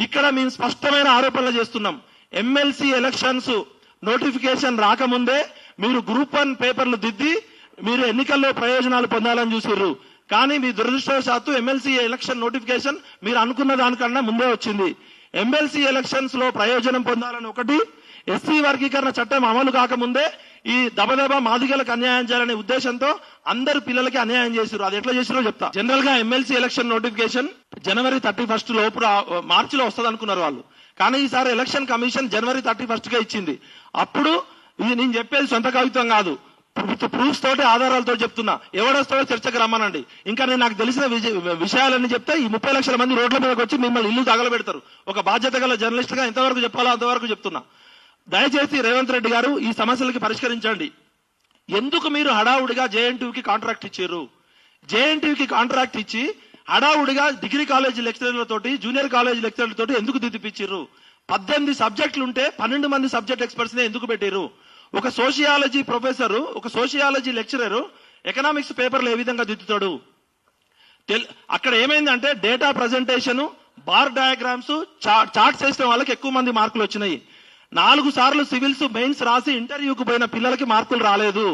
ఇక్కడ మేము స్పష్టమైన ఆరోపణలు చేస్తున్నాం. ఎమ్మెల్సీ ఎలక్షన్స్ నోటిఫికేషన్ రాకముందే మీరు గ్రూప్ 1 పేపర్లు దిద్ది మీరు ఎన్నికల్లో ప్రయోజనాలు పొందాలని చూసిర్రు. కానీ మీ దురదృష్టవశాత్తు ఎమ్మెల్సీ ఎలక్షన్ నోటిఫికేషన్ మీరు అనుకున్న దానికన్నా ముందే వచ్చింది. ఎమ్మెల్సీ ఎలక్షన్స్ లో ప్రయోజనం పొందాలని ఒకటి, ఎస్సీ వర్గీకరణ చట్టం అమలు కాకముందే ఈ దబదబా మాదిగలకు అన్యాయం చేయాలనే ఉద్దేశంతో అందరు పిల్లలకి అన్యాయం చేశారు. అది ఎట్లా చేసిరో చెప్తా. జనరల్ గా ఎమ్మెల్సీ ఎలక్షన్ నోటిఫికేషన్ జనవరి 31 లోపు మార్చిలో వస్తుంది అనుకున్నారు వాళ్ళు. కానీ ఈసారి ఎలక్షన్ కమిషన్ జనవరి 31 గా ఇచ్చింది. అప్పుడు ఇది నేను చెప్పేది సొంత కవిత్వం కాదు, ప్రూఫ్స్ తోటి ఆధారాలతో చెప్తున్నా. ఎవడొస్తాడో చర్చకు రమ్మనండి. ఇంకా నేను నాకు తెలిసిన విషయాలన్నీ చెప్తే ఈ 30 లక్షల మంది రోడ్ల మీదకి వచ్చి మిమ్మల్ని ఇల్లు తగలబెడతారు. ఒక బాధ్యత గల జర్నలిస్ట్ గా ఎంతవరకు చెప్పాలో అంతవరకు చెప్తున్నా. దయచేసి రేవంత్ రెడ్డి గారు ఈ సమస్యలకి పరిష్కరించండి. ఎందుకు మీరు హడావుడిగా జేఎన్టీయూకి కాంట్రాక్ట్ ఇచ్చారు? జేఎన్టీయూకి కాంట్రాక్ట్ ఇచ్చి హడావుడిగా డిగ్రీ కాలేజ్ లెక్చరర్లతోటి జూనియర్ కాలేజ్ లెక్చరర్లతోటి ఎందుకు దిద్దిపిచ్చిర్రు? 18 సబ్జెక్టులు ఉంటే 12 మంది సబ్జెక్ట్ ఎక్స్పర్ట్స్ నే ఎందుకు పెట్టారు? ఒక సోషియాలజీ ప్రొఫెసర్, ఒక సోషియాలజీ లెక్చరర్ ఎకనామిక్స్ పేపర్లు ఏ విధంగా దిద్దుతాడు? అక్కడ ఏమైందంటే data presentation, bar diagrams, charts వేసిన వాళ్ళకి ఎక్కువ మంది మార్కులు వచ్చినాయి. 4 సార్లు సివిల్స్ మెయిన్స్ రాసి ఇంటర్వ్యూకి పోయిన పిల్లలకి మార్కులు రాలేదు.